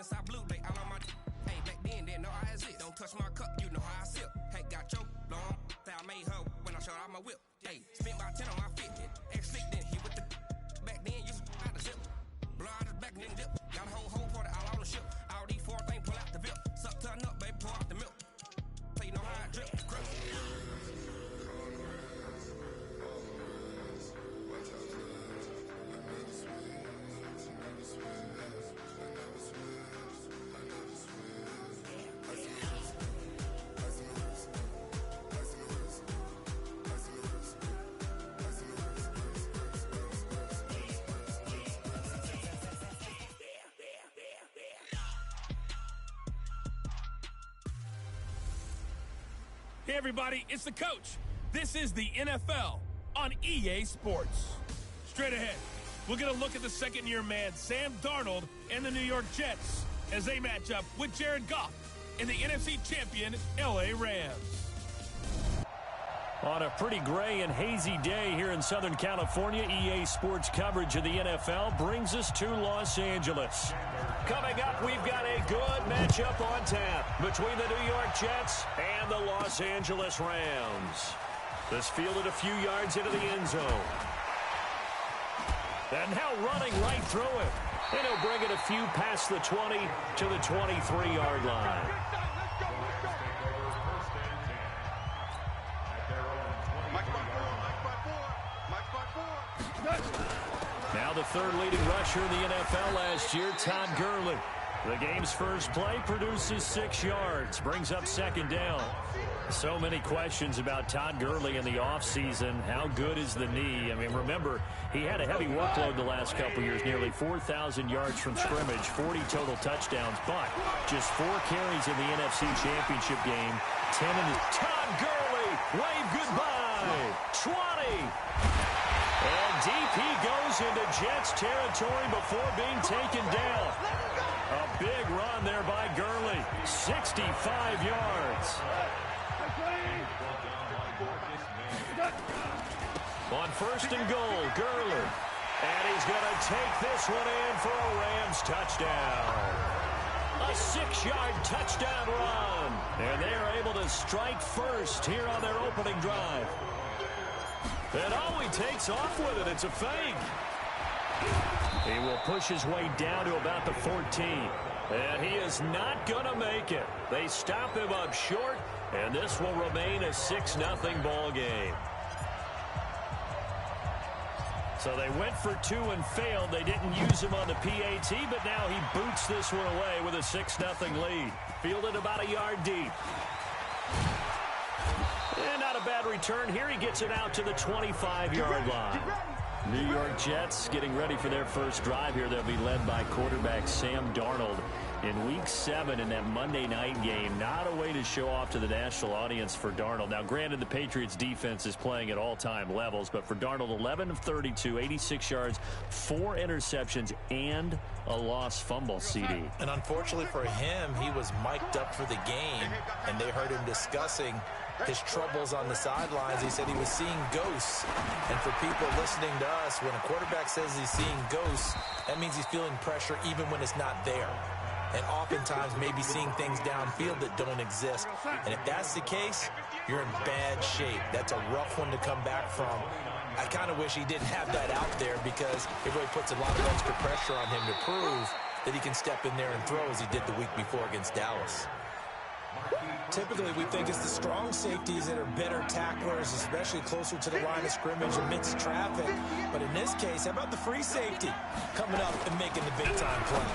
since I blew, they all on my hey, back then, didn't know I exist. Don't touch my cup, you know how I sip. Hey, got your long, I made her when I showed out my whip. Hey, spent about 10 on my fit. Ex-slick, then he with the back then, used to out the zip. Blow out his back and then dip. Got a whole party all on the ship. All these four things, pull out the VIP. Suck, turn up, baby, pour out the milk. So you know how I drip. Grip. Hey everybody, it's the coach. This is the NFL on EA Sports. Straight ahead, we're going to look at the second-year man Sam Darnold and the New York Jets as they match up with Jared Goff and the NFC champion LA Rams. On a pretty gray and hazy day here in Southern California, EA Sports coverage of the NFL brings us to Los Angeles. Coming up, we've got a good matchup on tap between the New York Jets and the Los Angeles Rams. This fielded a few yards into the end zone. And now running right through it. And he'll bring it a few past the 20 to the 23-yard line. Now the third leading rusher in the NFL last year, Todd Gurley. The game's first play produces 6 yards, brings up second down. So many questions about Todd Gurley in the offseason. How good is the knee? I mean, remember, he had a heavy workload the last couple years, nearly 4,000 yards from scrimmage, 40 total touchdowns, but just 4 carries in the NFC Championship game, 10 in the... Todd Gurley, wave goodbye, 20. And deep he goes into Jets territory before being taken down. A big run there by Gurley, 65 yards. On first and goal, Gurley. And he's going to take this one in for a Rams touchdown. A 6-yard touchdown run. And they are able to strike first here on their opening drive. And he takes off with it. It's a fake. He will push his way down to about the 14. And he is not going to make it. They stop him up short, and this will remain a 6-0 ball game. So they went for 2 and failed. They didn't use him on the PAT, but now he boots this one away with a 6-0 lead. Fielded about a yard deep. And not a bad return here. He gets it out to the 25-yard line. New York Jets getting ready for their first drive here. They'll be led by quarterback Sam Darnold in Week 7 in that Monday night game. Not a way to show off to the national audience for Darnold. Now, granted, the Patriots' defense is playing at all-time levels, but for Darnold, 11 of 32, 86 yards, 4 interceptions, and a lost fumble, CD. And unfortunately for him, he was mic'd up for the game, and they heard him discussing his troubles on the sidelines. He said he was seeing ghosts. And for people listening to us, when a quarterback says he's seeing ghosts, that means he's feeling pressure even when it's not there. And oftentimes maybe seeing things downfield that don't exist. And if that's the case, you're in bad shape. That's a rough one to come back from. I kind of wish he didn't have that out there because it really puts a lot of extra pressure on him to prove that he can step in there and throw as he did the week before against Dallas. Typically, we think it's the strong safeties that are better tacklers, especially closer to the line of scrimmage amidst traffic. But in this case, how about the free safety coming up and making the big-time play?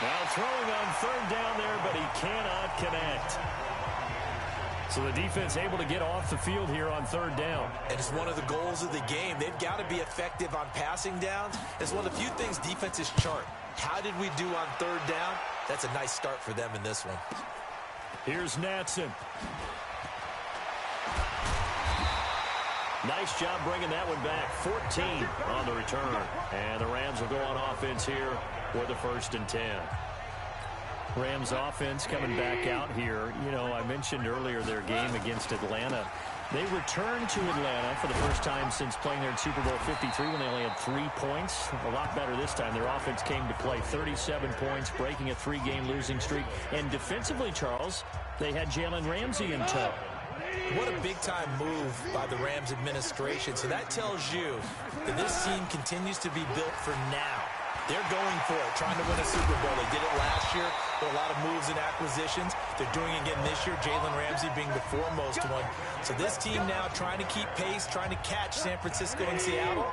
Now throwing on third down there, but he cannot connect. So the defense able to get off the field here on third down. And it's one of the goals of the game. They've got to be effective on passing downs. It's one of the few things defenses chart. How did we do on third down? That's a nice start for them in this one. Here's Natson. Nice job bringing that one back. 14 on the return. And the Rams will go on offense here for the 1st and 10. Rams offense coming back out here. You know, I mentioned earlier their game against Atlanta. They returned to Atlanta for the first time since playing there in Super Bowl 53 when they only had 3 points. A lot better this time. Their offense came to play 37 points, breaking a 3-game losing streak. And defensively, Charles, they had Jalen Ramsey in tow. What a big-time move by the Rams administration. So that tells you that this team continues to be built for now. They're going for it, trying to win a Super Bowl. They did it last year with a lot of moves and acquisitions. They're doing it again this year, Jalen Ramsey being the foremost one. So this team now trying to keep pace, trying to catch San Francisco and Seattle.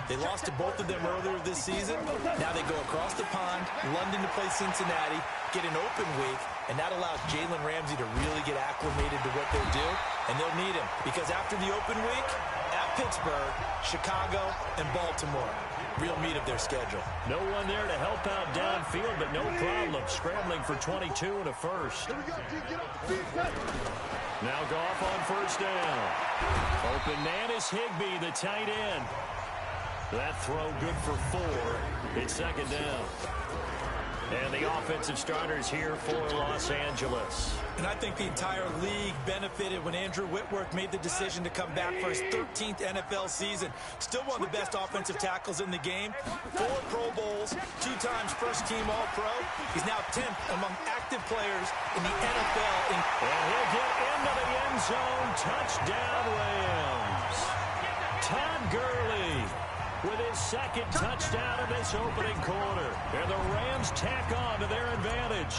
They lost to both of them earlier this season. Now they go across the pond, London to play Cincinnati, get an open week, and that allows Jalen Ramsey to really get acclimated to what they do, and they'll need him because after the open week, at Pittsburgh, Chicago, and Baltimore. Real meat of their schedule. No one there to help out downfield, but no problem. Scrambling for 22 and a first. Now Goff on first down. Open man is Higbee, the tight end. That throw good for 4. It's second down. And the offensive starters here for Los Angeles. And I think the entire league benefited when Andrew Whitworth made the decision to come back for his 13th NFL season. Still one of the best offensive tackles in the game. 4 Pro Bowls, 2 times first-team All-Pro. He's now 10th among active players in the NFL. And he'll get into the end zone. Touchdown, Rams. Todd Gurley with his second touchdown of this opening quarter. And the Rams tack on to their advantage.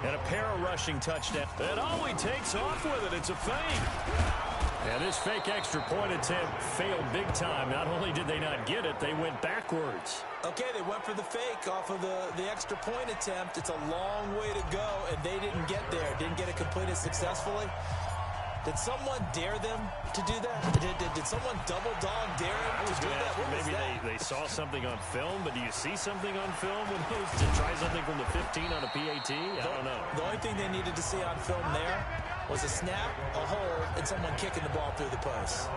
And a pair of rushing touchdowns. And all he takes off with it, it's a fake. And this fake extra point attempt failed big time. Not only did they not get it, they went backwards. Okay, they went for the fake off of the extra point attempt. It's a long way to go, and they didn't get there. Didn't get it completed successfully. Did someone dare them to do that? Did someone double dog dare them to do that? Maybe they saw something on film, but do you see something on film when it was to try something from the 15 on a PAT? I don't know. The only thing they needed to see on film there was a snap, a hold, and someone kicking the ball through the post.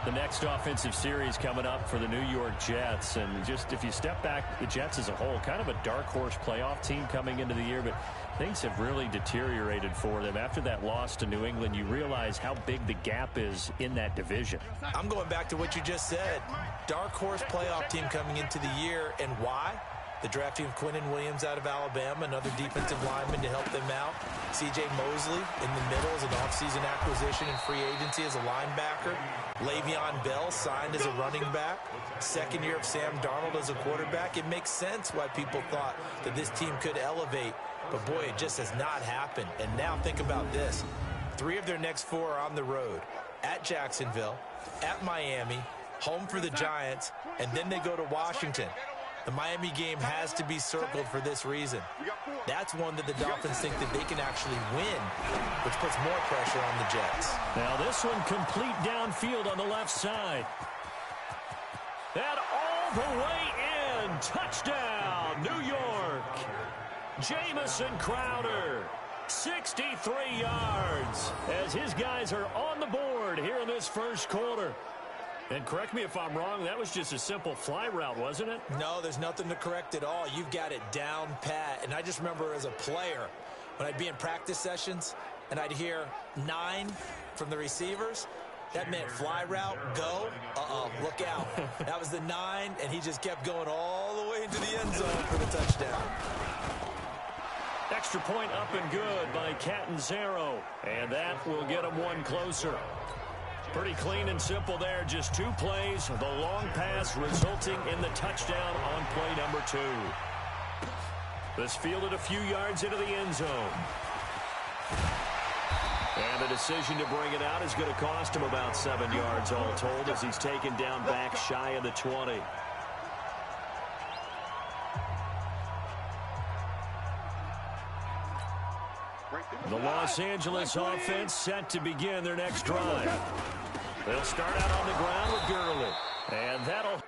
The next offensive series coming up for the New York Jets. And just if you step back, the Jets as a whole, kind of a dark horse playoff team coming into the year, but things have really deteriorated for them. After that loss to New England, you realize how big the gap is in that division. I'm going back to what you just said. Dark horse playoff team coming into the year. And why? The drafting of Quinnen Williams out of Alabama, another defensive lineman to help them out. C.J. Mosley in the middle as an offseason acquisition and free agency as a linebacker. Le'Veon Bell signed as a running back. Second year of Sam Darnold as a quarterback. It makes sense why people thought that this team could elevate. But, boy, it just has not happened. And now think about this. 3 of their next 4 are on the road. At Jacksonville, at Miami, home for the Giants, and then they go to Washington. The Miami game has to be circled for this reason. That's one that the Dolphins think that they can actually win, which puts more pressure on the Jets. Now this one complete downfield on the left side. And all the way in. Touchdown, New York. Jamison Crowder, 63 yards, as his guys are on the board here in this first quarter. And correct me if I'm wrong, that was just a simple fly route, wasn't it? No, there's nothing to correct at all. You've got it down pat. And I just remember as a player, when I'd be in practice sessions and I'd hear 9 from the receivers, that meant fly route, go, look out. That was the 9, and he just kept going all the way into the end zone for the touchdown. Extra point up and good by Catanzaro. And that will get him one closer. Pretty clean and simple there. Just 2 plays. The long pass resulting in the touchdown on play number 2. This fielded a few yards into the end zone. And the decision to bring it out is going to cost him about 7 yards all told as he's taken down back shy of the 20. The Los Angeles offense set to begin their next drive. They'll start out on the ground with Gurley. And that'll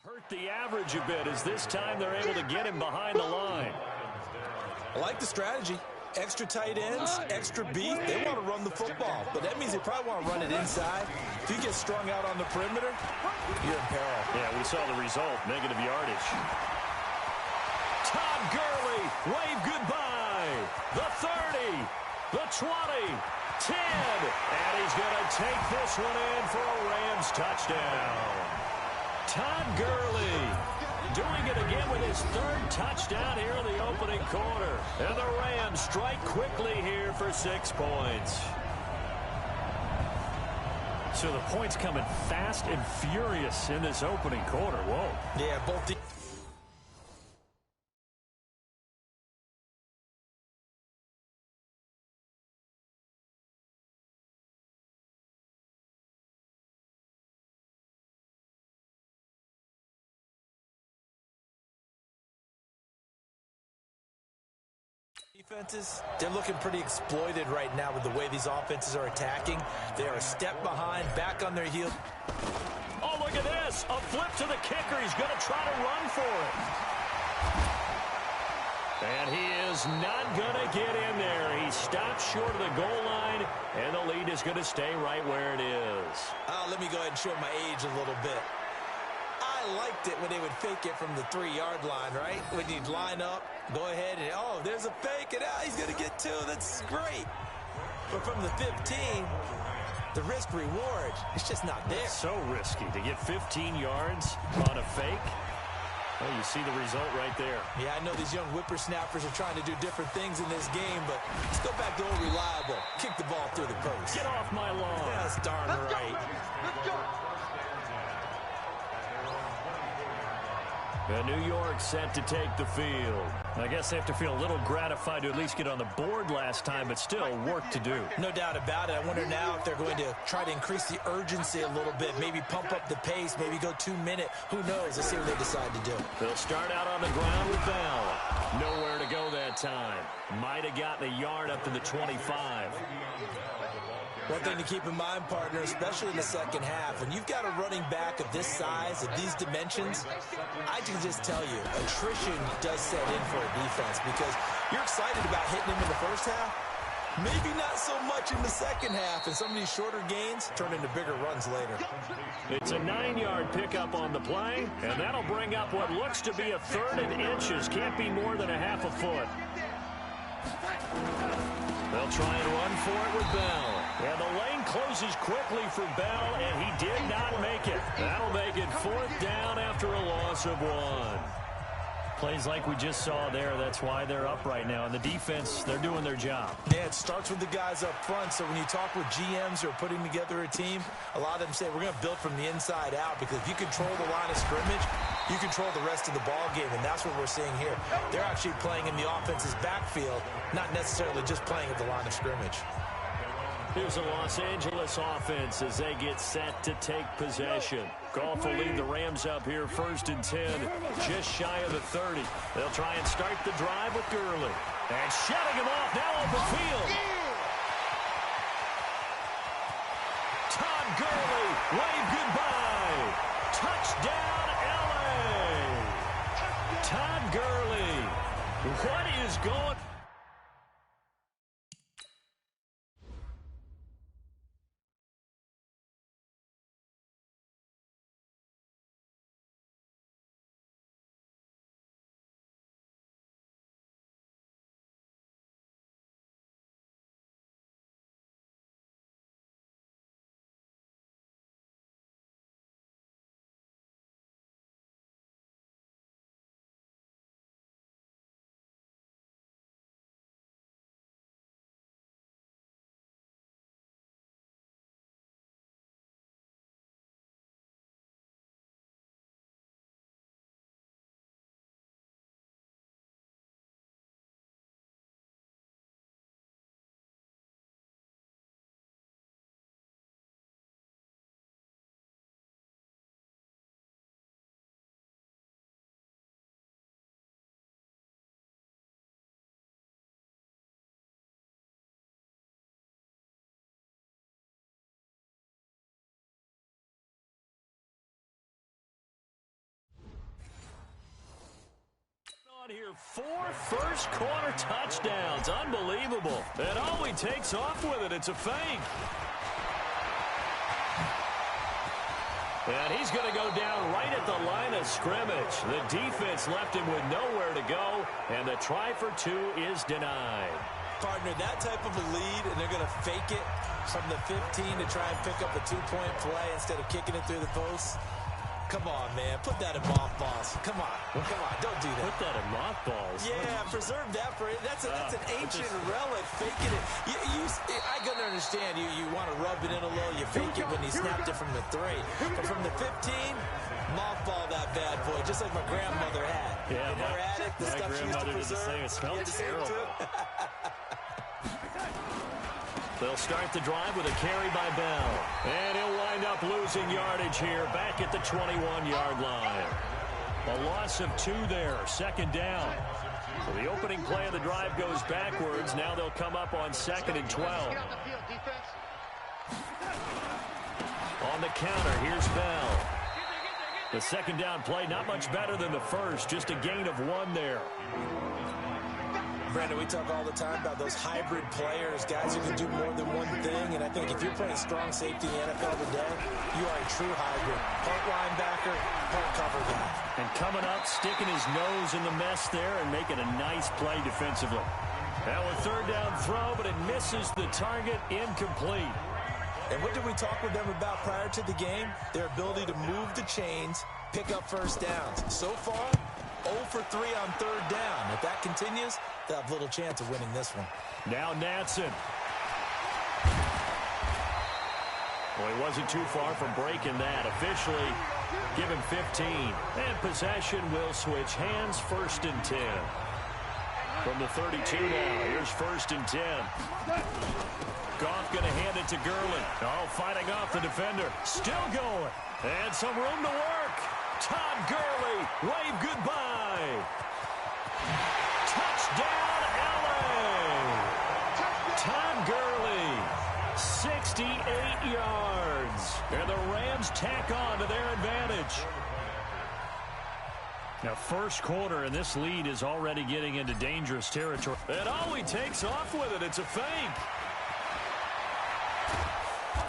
hurt the average a bit as this time they're able to get him behind the line. I like the strategy. Extra tight ends, extra beat. They want to run the football, but that means they probably want to run it inside. If you get strung out on the perimeter, you're in peril. Yeah, we saw the result, negative yardage. Todd Gurley, wave goodbye 20, 10, and he's going to take this one in for a Rams touchdown. Todd Gurley doing it again with his third touchdown here in the opening quarter. And the Rams strike quickly here for 6 points. So the points coming fast and furious in this opening quarter. Whoa. Yeah, both defenses, they're looking pretty exploited right now with the way these offenses are attacking. They are a step behind, back on their heels. Oh, look at this. A flip to the kicker. He's going to try to run for it. And he is not going to get in there. He stops short of the goal line, and the lead is going to stay right where it is. Let me go ahead and show my age a little bit. I liked it when they would fake it from the 3-yard line, right? When you'd line up, go ahead and, oh, there's a fake, and he's going to get 2. That's great. But from the 15, the risk-reward, it's just not there. It's so risky to get 15 yards on a fake. Well, you see the result right there. Yeah, I know these young whippersnappers are trying to do different things in this game, but let's go back to old reliable. Kick the ball through the post. Get off my lawn. That's darn right. Let's go. New York set to take the field. I guess they have to feel a little gratified to at least get on the board last time, but still work to do. No doubt about it. I wonder now if they're going to try to increase the urgency a little bit, maybe pump up the pace, maybe go 2-minute. Who knows? Let's see what they decide to do. They'll start out on the ground with Bell. Nowhere to go that time. Might have gotten a yard up to the 25. One thing to keep in mind, partner, especially in the second half, when you've got a running back of this size, of these dimensions, I can just tell you, attrition does set in for a defense because you're excited about hitting him in the first half, maybe not so much in the second half, and some of these shorter gains turn into bigger runs later. It's a 9-yard pickup on the play, and that'll bring up what looks to be a 3rd and inches. Can't be more than a half a foot. They'll try and run for it with Bell. And the lane closes quickly for Bell, and he did not make it. That'll make it 4th down after a loss of 1. Plays like we just saw there, that's why they're up right now. And the defense, they're doing their job. Yeah, it starts with the guys up front. So when you talk with GMs who are putting together a team, a lot of them say we're going to build from the inside out because if you control the line of scrimmage, you control the rest of the ball game, and that's what we're seeing here. They're actually playing in the offense's backfield, not necessarily just playing at the line of scrimmage. Here's a Los Angeles offense as they get set to take possession. Goff will lead the Rams up here 1st and 10, just shy of the 30. They'll try and start the drive with Gurley. And shutting him off now open field. Todd Gurley, wave goodbye. Touchdown, L.A. Todd Gurley. What is going on? Here, 4 first-quarter touchdowns. Unbelievable. And all he takes off with it, it's a fake. And he's going to go down right at the line of scrimmage. The defense left him with nowhere to go, and the try for two is denied. Partner, that type of a lead, and they're going to fake it from the 15 to try and pick up a two-point play instead of kicking it through the post. Come on, man. Put that in mothballs. Come on. Come on. Don't do that. Put that in mothballs? Yeah, preserve that for it. That's an ancient relic. Faking it. I couldn't understand. You want to rub it in a little. You fake it when he snapped it from the 3. But from the 15, mothball that bad boy, just like my grandmother had. Yeah, never had it. The stuff she used to preserve. It smelled terrible. They'll start the drive with a carry by Bell. And he'll wind up losing yardage here back at the 21-yard line. A loss of 2 there, second down. So the opening play of the drive goes backwards. Now they'll come up on 2nd and 12. On the counter, here's Bell. The second down play, not much better than the first, just a gain of 1 there. Brandon, we talk all the time about those hybrid players, guys who can do more than one thing, and I think if you're playing strong safety in the NFL today, you are a true hybrid. Part linebacker, part cover guy. And coming up, sticking his nose in the mess there and making a nice play defensively. Now a third down throw, but it misses the target, incomplete. And what did we talk with them about prior to the game? Their ability to move the chains, pick up first downs. So far, 0 for 3 on third down. If that continues, they'll have little chance of winning this one. Now Natson. Well, he wasn't too far from breaking that. Officially, give him 15. And possession will switch hands, 1st and 10. From the 32 now, here's 1st and 10. Goff going to hand it to Gurley. Oh, fighting off the defender. Still going. And some room to work. Todd Gurley, wave goodbye. Touchdown, L.A. Todd Gurley, 68 yards. And the Rams tack on to their advantage. Now, first quarter, and this lead is already getting into dangerous territory. And oh, he takes off with it. It's a fake.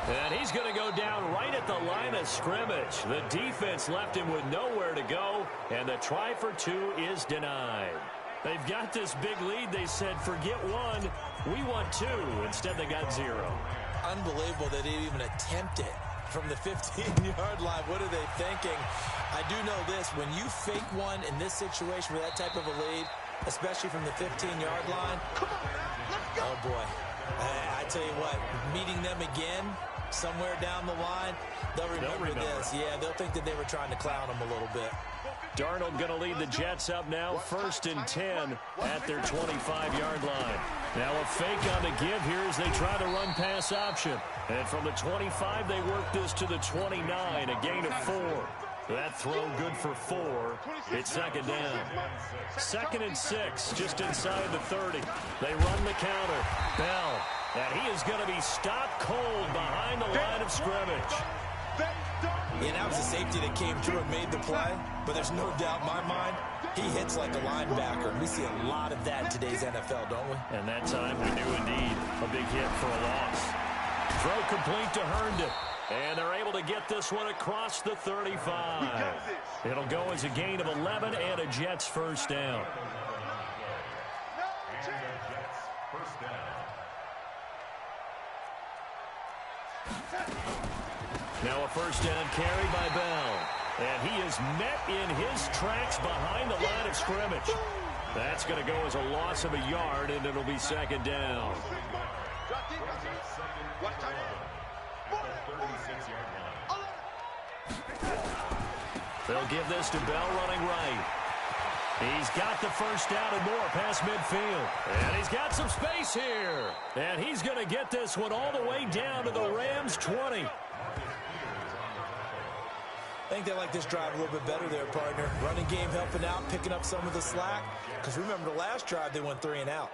And he's going to go down right at the line of scrimmage. The defense left him with nowhere to go, and the try for 2 is denied. They've got this big lead. They said, forget 1, we want 2. Instead, they got 0. Unbelievable that they even attempt it from the 15-yard line. What are they thinking? I do know this. When you fake one in this situation with that type of a lead, especially from the 15-yard line, oh, boy. I tell you what, meeting them again somewhere down the line, they'll remember this. Yeah, they'll think that they were trying to clown them a little bit. Darnold going to lead the Jets up now, 1st and 10 at their 25-yard line. Now a fake on the give here as they try to run pass option. And from the 25, they work this to the 29, a gain of 4. That throw good for 4. It's 2nd down. 2nd and 6, just inside the 30. They run the counter. Bell, and he is going to be stopped cold behind the line of scrimmage. Yeah, that was a safety that came through and made the play, but there's no doubt in my mind, he hits like a linebacker. We see a lot of that in today's NFL, don't we? And that time we do indeed a big hit for a loss. Throw complete to Herndon. And they're able to get this one across the 35. It'll go as a gain of 11 and a Jets first down. Now a first down carry by Bell. And he is met in his tracks behind the line of scrimmage. That's going to go as a loss of a yard, and it'll be 2nd down. They'll give this to Bell running right. He's got the first down and more past midfield. And he's got some space here. And he's going to get this one all the way down to the Rams 20. I think they like this drive a little bit better there, partner. Running game helping out, picking up some of the slack. Because remember, the last drive, they went 3 and out.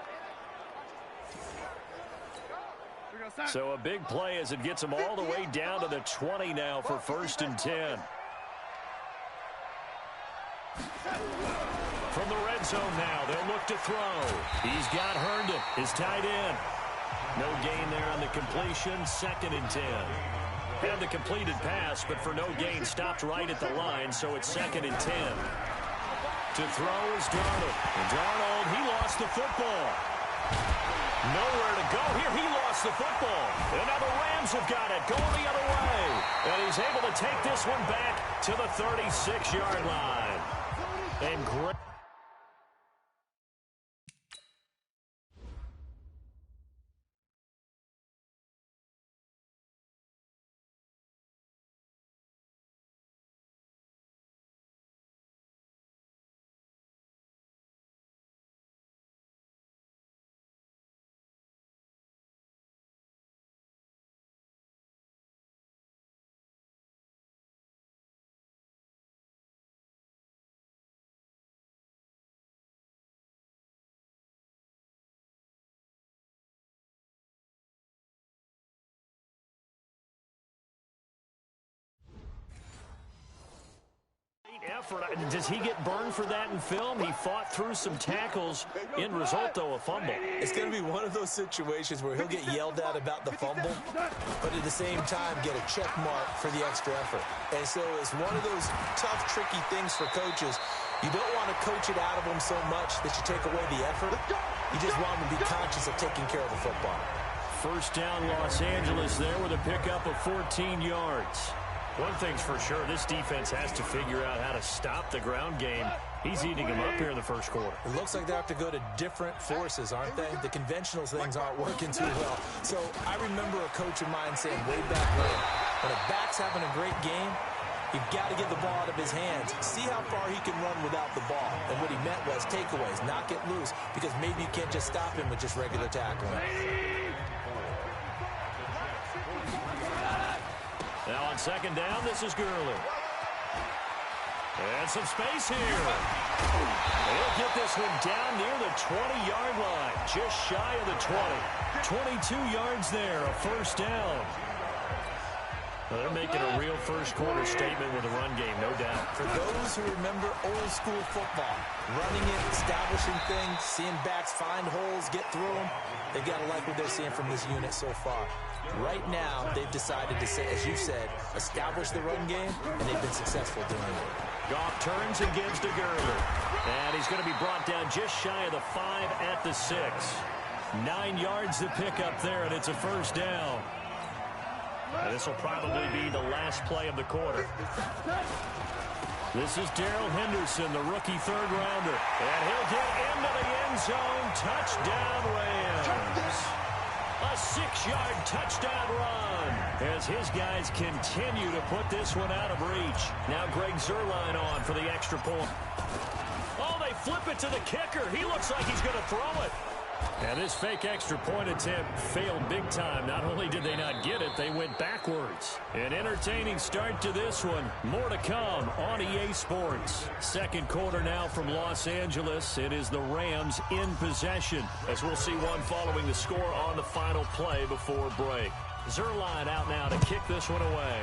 So a big play as it gets them all the way down to the 20 now for 1st and 10. From the red zone now, they'll look to throw. He's got Herndon, his tight end. No gain there on the completion, 2nd and 10. Had the completed pass, but for no gain, stopped right at the line, so it's 2nd and 10. To throw is Darnold. And Darnold, he lost the football. Nowhere to go here. He lost the football. And now the Rams have got it, going the other way. And he's able to take this one back to the 36-yard line. And great. Effort. Does he get burned for that in film? He fought through some tackles. End result, though, a fumble. It's going to be one of those situations where he'll get yelled at about the fumble, but at the same time get a check mark for the extra effort. And so it's one of those tough, tricky things for coaches. You don't want to coach it out of them so much that you take away the effort. You just want them to be conscious of taking care of the football. First down, Los Angeles there with a pickup of 14 yards. One thing's for sure, this defense has to figure out how to stop the ground game. He's eating them up here in the first quarter. It looks like they have to go to different forces, aren't they? The conventional things aren't working too well. So I remember a coach of mine saying way back when a back's having a great game, you've got to get the ball out of his hands. See how far he can run without the ball. And what he meant was takeaways, not get loose, because maybe you can't just stop him with just regular tackling. Now on second down, this is Gurley. And some space here. He'll get this one down near the 20-yard line, just shy of the 20. 22 yards there, a first down. Well, they're making a real first-quarter statement with the run game, no doubt. For those who remember old-school football, running it, establishing things, seeing backs find holes, get through them, they've got to like what they're seeing from this unit so far. Right now, they've decided to, as you said, establish the run game, and they've been successful doing it. Goff turns and gives to Gurley. And he's going to be brought down just shy of the 5 at the 6. 9 yards to pick up there, and it's a first down. And this will probably be the last play of the quarter. This is Darrell Henderson, the rookie third-rounder. And he'll get into the end zone. Touchdown, Rams. A 6-yard touchdown run as his guys continue to put this one out of reach. Now Greg Zuerlein on for the extra point. Oh, they flip it to the kicker. He looks like he's going to throw it. And this fake extra point attempt failed big time. Not only did they not get it, they went backwards. An entertaining start to this one. More to come on EA Sports. Second quarter now from Los Angeles. It is the Rams in possession, as we'll see one following the score on the final play before break. Zuerlein out now to kick this one away.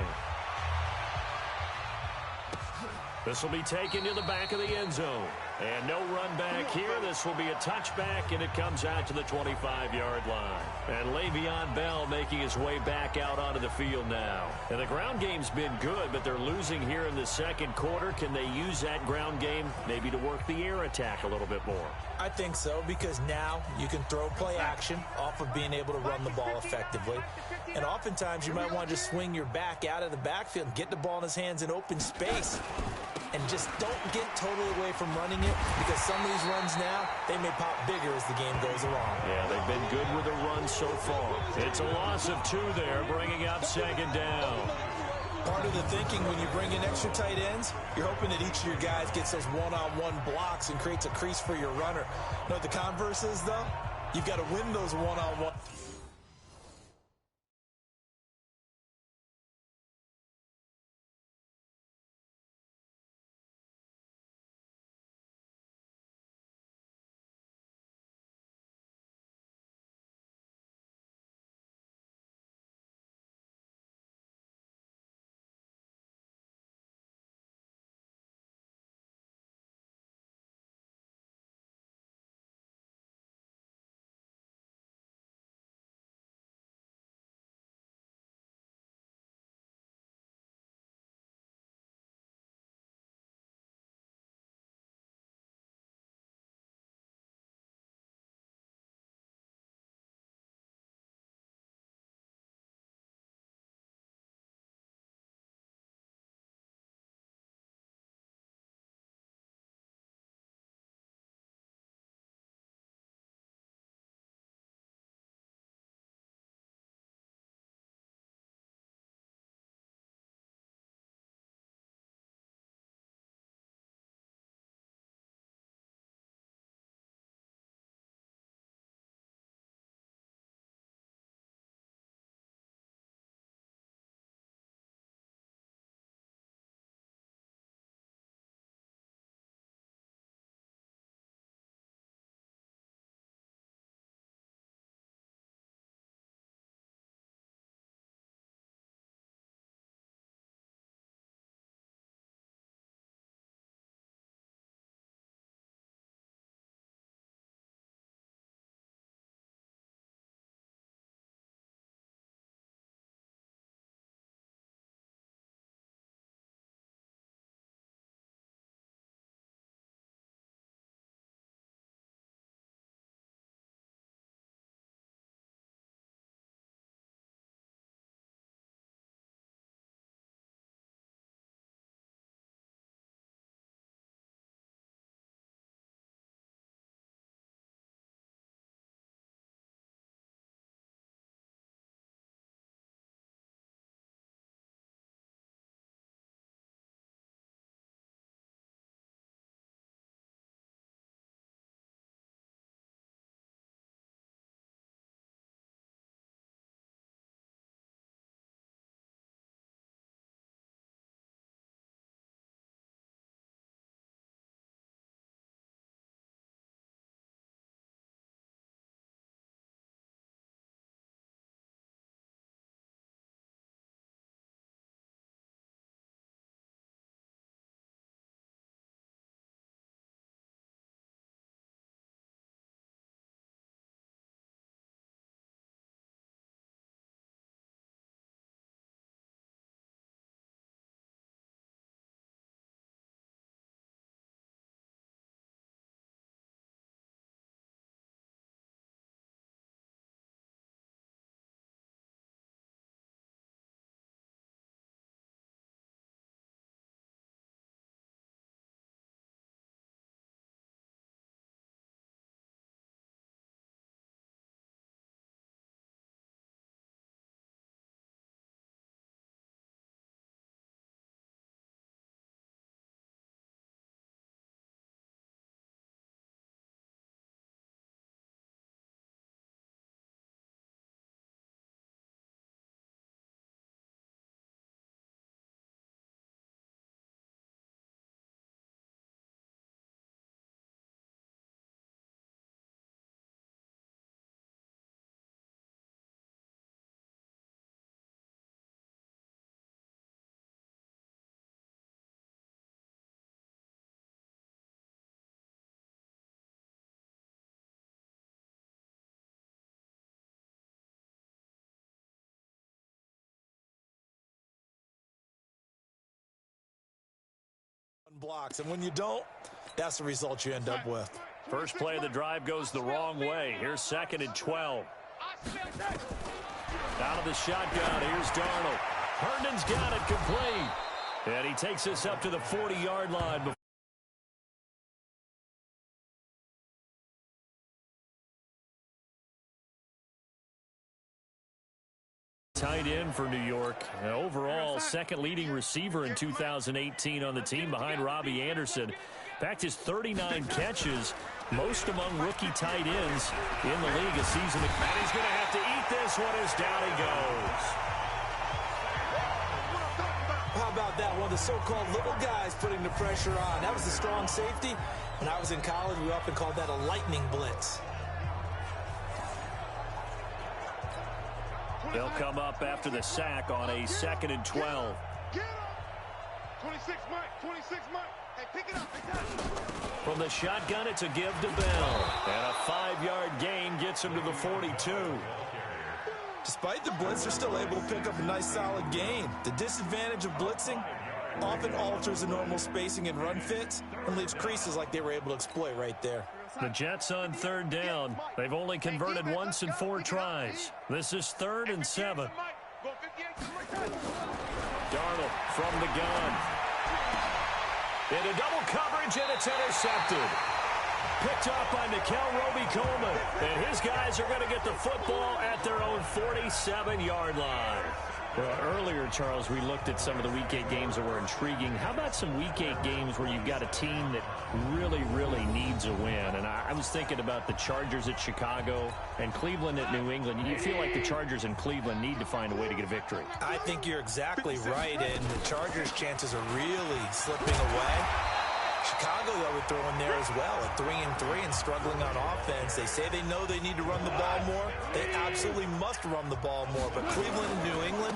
This will be taken to the back of the end zone. And no run back here. This will be a touchback, and it comes out to the 25-yard line. And Le'Veon Bell making his way back out onto the field now. And the ground game's been good, but they're losing here in the second quarter. Can they use that ground game maybe to work the air attack a little bit more? I think so, because now you can throw play action off of being able to run the ball effectively. And oftentimes you might want to just swing your back out of the backfield, get the ball in his hands in open space. And just don't get totally away from running it, because some of these runs now, they may pop bigger as the game goes along. Yeah, they've been good with the run so far. It's a loss of 2 there, bringing up second down. Part of the thinking when you bring in extra tight ends, you're hoping that each of your guys gets those one-on-one blocks and creates a crease for your runner. You know what the converse is, though? You've got to win those one-on-one. blocks. And when you don't, that's the result you end up with. First play of the drive goes the wrong way. Here's 2nd and 12. Out of the shotgun, here's Darnold. Herndon's got it complete. And he takes us up to the 40-yard line. Tight end for New York. Overall, second leading receiver in 2018 on the team behind Robbie Anderson. In fact, his 39 catches, most among rookie tight ends in the league a season. And he's going to have to eat this one as down he goes. How about that? One of the so-called little guys putting the pressure on. That was a strong safety. When I was in college, we often called that a lightning blitz. They'll come up after the sack on a 2nd and 12. 26 Mike, 26 Mike. Hey, pick it up. From the shotgun, it's a give to Bell. And a 5-yard gain gets him to the 42. Despite the blitz, they're still able to pick up a nice solid gain. The disadvantage of blitzing often alters the normal spacing and run fits and leaves creases like they were able to exploit right there. The Jets on 3rd down. They've only converted once in 4 tries. This is 3rd and 7. Darnold from the gun. Into double coverage, and it's intercepted. Picked up by Nickel Roby-Coleman. And his guys are going to get the football at their own 47-yard line. Well, earlier, Charles, we looked at some of the Week 8 games that were intriguing. How about some Week 8 games where you've got a team that really, really needs a win? And I was thinking about the Chargers at Chicago and Cleveland at New England. You feel like the Chargers and Cleveland need to find a way to get a victory. I think you're exactly right, and the Chargers' chances are really slipping away. Chicago, though, would throw in there as well at 3-3 and struggling on offense. They say they know they need to run the ball more. They absolutely must run the ball more. But Cleveland and New England,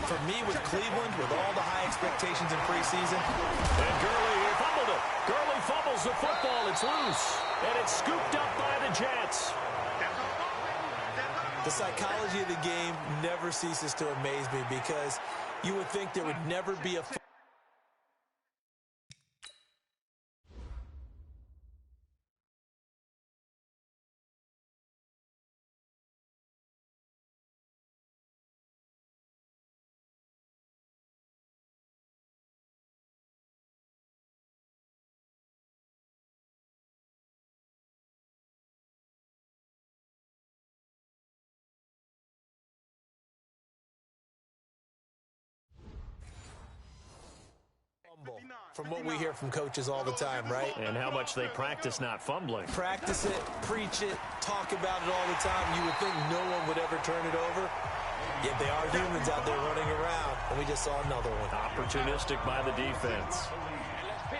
for me, with Cleveland, with all the high expectations in preseason. And Gurley here fumbled it. Gurley fumbles the football. It's loose. And it's scooped up by the Jets. The psychology of the game never ceases to amaze me because you would think there would never be a from what we hear from coaches all the time, right? And how much they practice not fumbling. Practice it, preach it, talk about it all the time. You would think no one would ever turn it over. Yet they are humans out there running around, and we just saw another one. Opportunistic by the defense.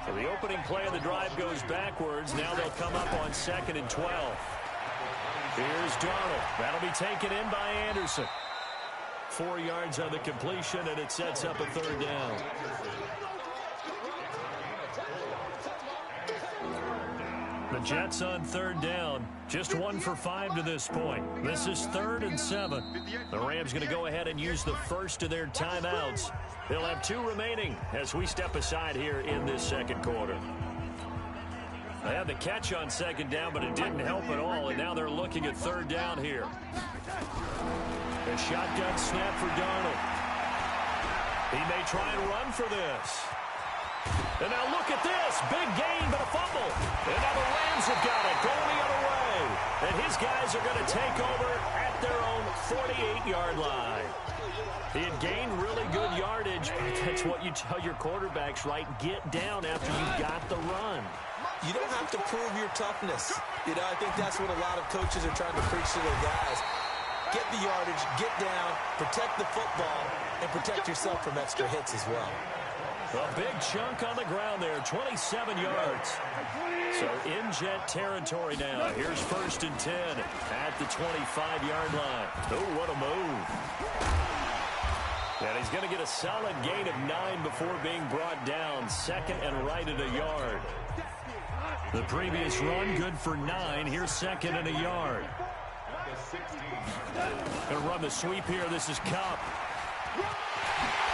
So the opening play of the drive goes backwards. Now they'll come up on 2nd and 12. Here's Darnold. That'll be taken in by Anderson. 4 yards on the completion, and it sets up a 3rd down. The Jets on 3rd down. Just 1 for 5 to this point. This is 3rd and 7. The Rams going to go ahead and use the first of their timeouts. They'll have 2 remaining as we step aside here in this 2nd quarter. They had the catch on 2nd down, but it didn't help at all, and now they're looking at 3rd down here. A shotgun snap for Darnold. He may try and run for this. And now look at this. Big gain, but a fumble. And now the Rams have got it going the other way. And his guys are going to take over at their own 48-yard line. He had gained really good yardage. That's what you tell your quarterbacks, right? Get down after you got the run. You don't have to prove your toughness. You know, I think that's what a lot of coaches are trying to preach to their guys. Get the yardage, get down, protect the football, and protect yourself from extra hits as well. A big chunk on the ground there, 27 yards. So in Jet territory now. Here's 1st and 10 at the 25-yard line. Oh, what a move. And he's going to get a solid gain of 9 before being brought down. 2nd and right at a yard. The previous run good for 9. Here's 2nd and a yard. Going to run the sweep here. This is Kupp.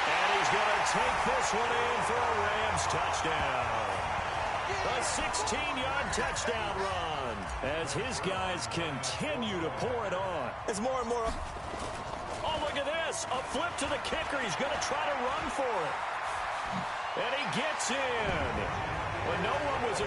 And he's going to take this one in for a Rams touchdown. A 16-yard touchdown run as his guys continue to pour it on. It's more and more. Oh, look at this. A flip to the kicker. He's going to try to run for it. And he gets in. When no one was